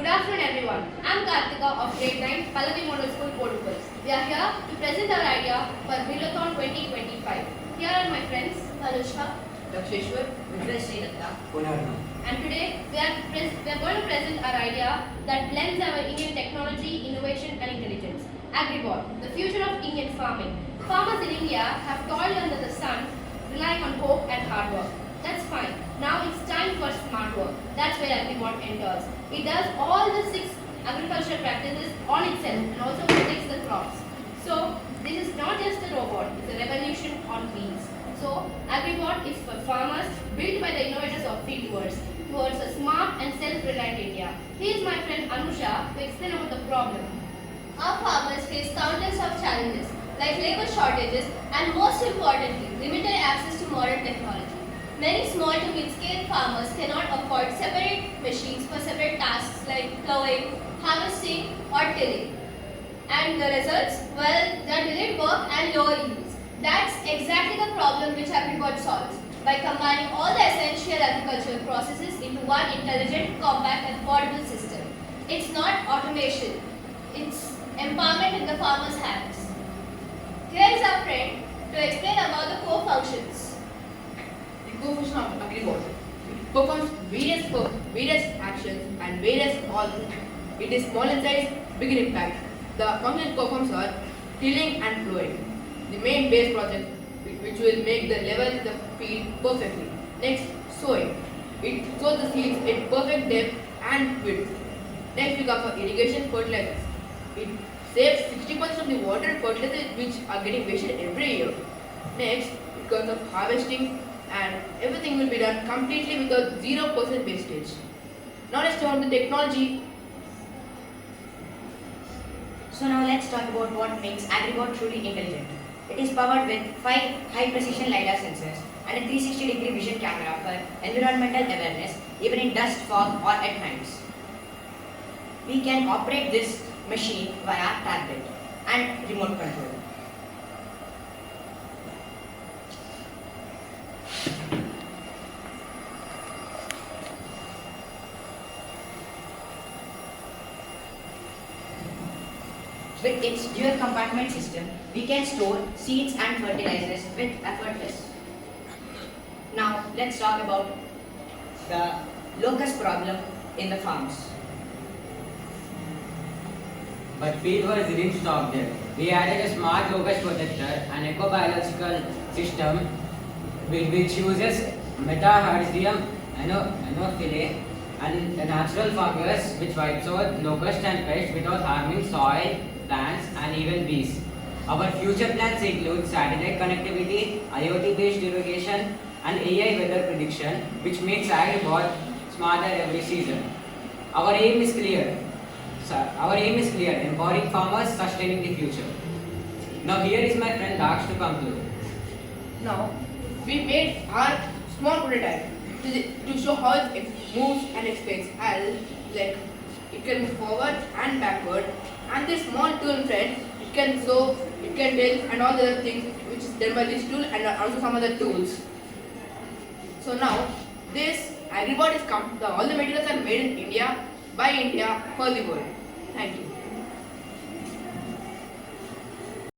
afternoon everyone. I'm Kartika of grade 9 Pallavi Model School, Portugal. We are here to present our idea for Billathon 2025. Here are my friends Anushka, Daksheshwar, Vidya Srinath, Punarna. and today we are going to present our idea that blends our Indian technology, innovation and intelligence. Agribot, the future of Indian farming. Farmers in India have toiled under the sun, relying on hope and hard work. That's fine. Now it's time for smart work. That's where Agribot enters. It does all the 6 agricultural practices on itself and also protects the crops. So this is not just a robot, it's a revolution on wheels. So Agribot is for farmers, built by the innovators of field towards a smart and self-reliant India. Here is my friend Anusha to explain about the problem. Our farmers face countless of challenges like labor shortages and most importantly, limited access to modern technology. Many small to mid-scale farmers cannot afford separate machines for separate tasks like plowing, harvesting or tilling. And the results? Well, the delayed work and lower yields. That's exactly the problem which Agribot solves by combining all the essential agricultural processes into one intelligent, compact and portable system. It's not automation, it's empowerment in the farmer's hands. Here is our friend to explain about the core functions. The co-function of Agribot performs various actions and various all. It is small in size, big in impact. The functions performs are tilling and plowing. The main base project which will make the level the field perfectly. Next, sowing. It sows the seeds in perfect depth and width. Next we come for irrigation fertilizers. It saves 60% of the water and fertilizers which are getting wasted every year. Next, it comes of harvesting and everything will be done completely without 0% wastage. Now let's turn to technology. So now let's talk about what makes Agribot truly intelligent. It is powered with 5 high-precision LiDAR sensors and a 360-degree vision camera for environmental awareness even in dust, fog or at nights. We can operate this machine via tablet and remote control. With its dual compartment system, we can store seeds and fertilizers with effortless. Now, let's talk about the locust problem in the farms. But fieldwork didn't stop there. We added a smart locust protector, an ecobiological system which uses Metahardium anophyllae and a natural fungus which wipes out locusts and pests without harming soil, plants and even bees. Our future plans include satellite connectivity, IoT-based irrigation and AI weather prediction which makes Agribot smarter every season. Our aim is clear, empowering farmers, sustaining the future. Now here is my friend Daksh to conclude. Now we made our small prototype to show how it moves and explains as like it can move forward and backward, and this small tool in front it can sow, it can drill and all the other things which is done by this tool and also some other tools. So now this Agribot is all the materials are made in India by India for the world. Thank you.